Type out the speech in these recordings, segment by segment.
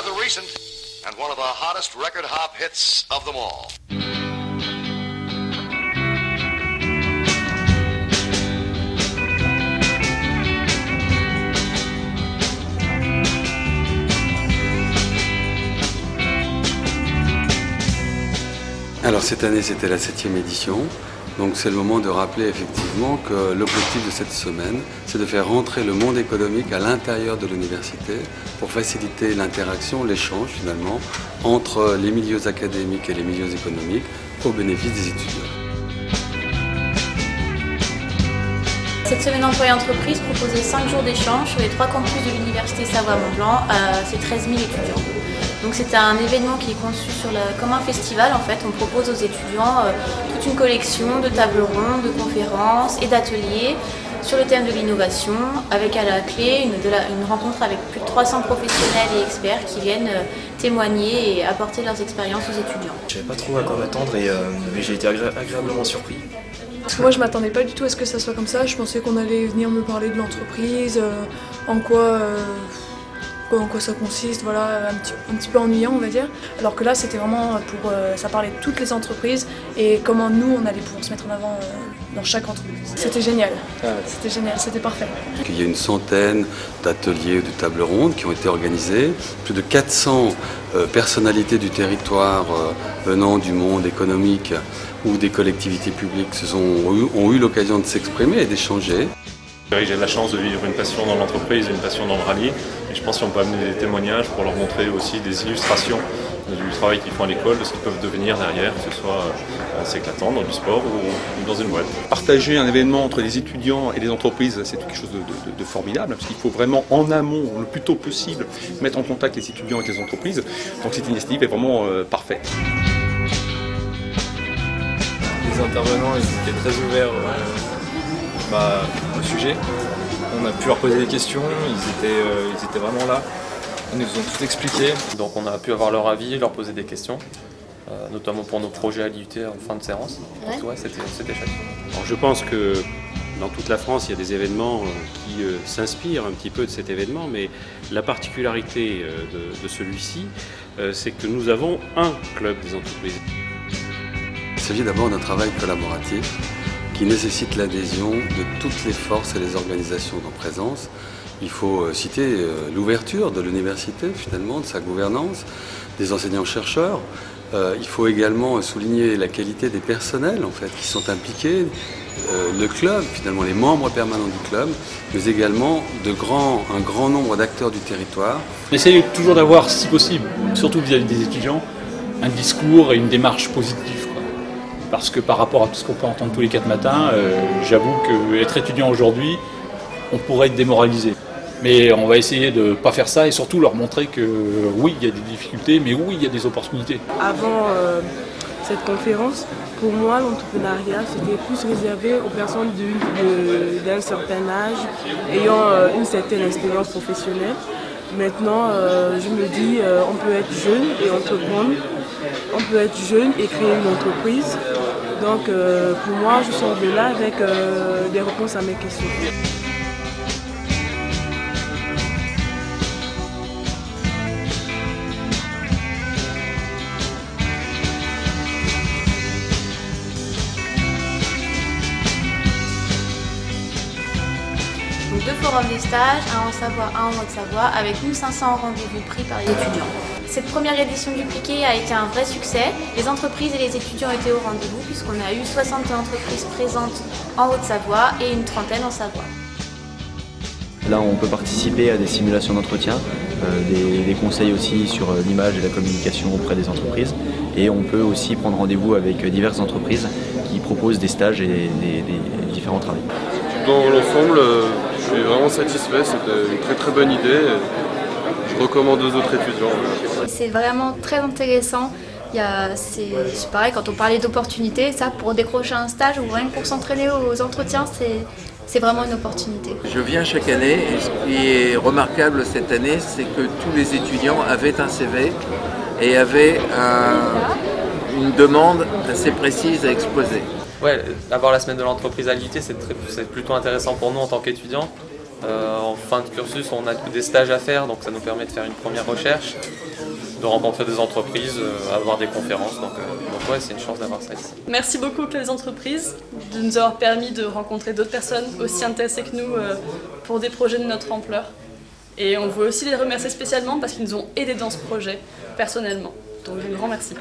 rather recent and one of the hottest record hop hits of them all. Alors cette année c'était la 7e édition, donc c'est le moment de rappeler effectivement que l'objectif de cette semaine c'est de faire rentrer le monde économique à l'intérieur de l'université pour faciliter l'interaction, l'échange finalement entre les milieux académiques et les milieux économiques au bénéfice des étudiants. Cette semaine employé-entreprise proposait 5 jours d'échange sur les 3 campus de l'université Savoie-Mont-Blanc à ses 13 000 étudiants. Donc c'était un événement qui est conçu comme un festival en fait. On propose aux étudiants toute une collection de tables rondes, de conférences et d'ateliers sur le thème de l'innovation, avec à la clé une rencontre avec plus de 300 professionnels et experts qui viennent témoigner et apporter leurs expériences aux étudiants. Je ne savais pas trop à quoi m'attendre mais j'ai été agréablement surpris. Moi je m'attendais pas du tout à ce que ça soit comme ça, je pensais qu'on allait venir me parler de l'entreprise, en quoi ça consiste, voilà, un petit peu ennuyant on va dire. Alors que là c'était vraiment ça parlait de toutes les entreprises et comment nous on allait pouvoir se mettre en avant dans chaque entreprise. C'était génial, c'était parfait. Il y a une centaine d'ateliers ou de tables rondes qui ont été organisés, plus de 400 personnalités du territoire venant du monde économique ou des collectivités publiques ont eu l'occasion de s'exprimer et d'échanger. J'ai la chance de vivre une passion dans l'entreprise, une passion dans le rallye. Et je pense qu'on peut amener des témoignages pour leur montrer aussi des illustrations du travail qu'ils font à l'école, de ce qu'ils peuvent devenir derrière, que ce soit assez éclatant dans du sport ou dans une boîte. Partager un événement entre les étudiants et les entreprises, c'est quelque chose de formidable, parce qu'il faut vraiment en amont, le plus tôt possible, mettre en contact les étudiants avec les entreprises. Donc cette initiative est vraiment parfaite. Les intervenants ils étaient très ouverts au sujet. On a pu leur poser des questions, ils étaient vraiment là. Ils nous ont tout expliqué. Donc on a pu avoir leur avis, leur poser des questions, notamment pour nos projets à l'IUT en fin de séance. Ouais. Donc ouais, c'était chouette. Alors je pense que dans toute la France, il y a des événements qui s'inspirent un petit peu de cet événement, mais la particularité de celui-ci, c'est que nous avons un club des entreprises. Il s'agit d'abord d'un travail collaboratif qui nécessite l'adhésion de toutes les forces et les organisations en présence. Il faut citer l'ouverture de l'université, finalement, de sa gouvernance, des enseignants-chercheurs. Il faut également souligner la qualité des personnels, en fait, qui sont impliqués, le club, finalement, les membres permanents du club, mais également un grand nombre d'acteurs du territoire. On essaye toujours d'avoir, si possible, surtout vis-à-vis des étudiants, un discours et une démarche positive. Parce que par rapport à tout ce qu'on peut entendre tous les 4 matins, j'avoue qu'être étudiant aujourd'hui, on pourrait être démoralisé. Mais on va essayer de ne pas faire ça et surtout leur montrer que oui, il y a des difficultés, mais oui, il y a des opportunités. Avant cette conférence, pour moi, l'entrepreneuriat, c'était plus réservé aux personnes d'un certain âge, ayant une certaine expérience professionnelle. Maintenant, je me dis, on peut être jeune et entreprendre. On peut être jeune et créer une entreprise. Donc pour moi, je sors de là avec des réponses à mes questions. Donc 2 forums des stages, un en Savoie, un en Haute-Savoie, avec 1500 rendez-vous pris par les étudiants. Cette première édition dupliquée a été un vrai succès. Les entreprises et les étudiants étaient au rendez-vous puisqu'on a eu 60 entreprises présentes en Haute-Savoie et une trentaine en Savoie. Là, on peut participer à des simulations d'entretien, des conseils aussi sur l'image et la communication auprès des entreprises. Et on peut aussi prendre rendez-vous avec diverses entreprises qui proposent des stages et des différents travaux. Dans l'ensemble, je suis vraiment satisfait. C'était une très très bonne idée. Je recommande aux autres étudiants. C'est vraiment très intéressant. C'est pareil, quand on parlait d'opportunités, ça pour décrocher un stage ou rien que pour s'entraîner aux entretiens, c'est vraiment une opportunité. Je viens chaque année et ce qui est remarquable cette année, c'est que tous les étudiants avaient un CV et avaient une demande assez précise à exposer. Ouais, avoir la semaine de l'entreprise à l'IUT, c'est plutôt intéressant pour nous en tant qu'étudiants. En fin de cursus, on a des stages à faire, donc ça nous permet de faire une première recherche, de rencontrer des entreprises, avoir des conférences. Donc ouais, c'est une chance d'avoir ça ici. Merci beaucoup les entreprises de nous avoir permis de rencontrer d'autres personnes aussi intéressées que nous pour des projets de notre ampleur. Et on veut aussi les remercier spécialement parce qu'ils nous ont aidés dans ce projet personnellement. Donc je vous remercie.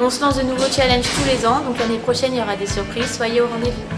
On se lance de nouveaux challenges tous les ans, donc l'année prochaine il y aura des surprises, soyez au rendez-vous.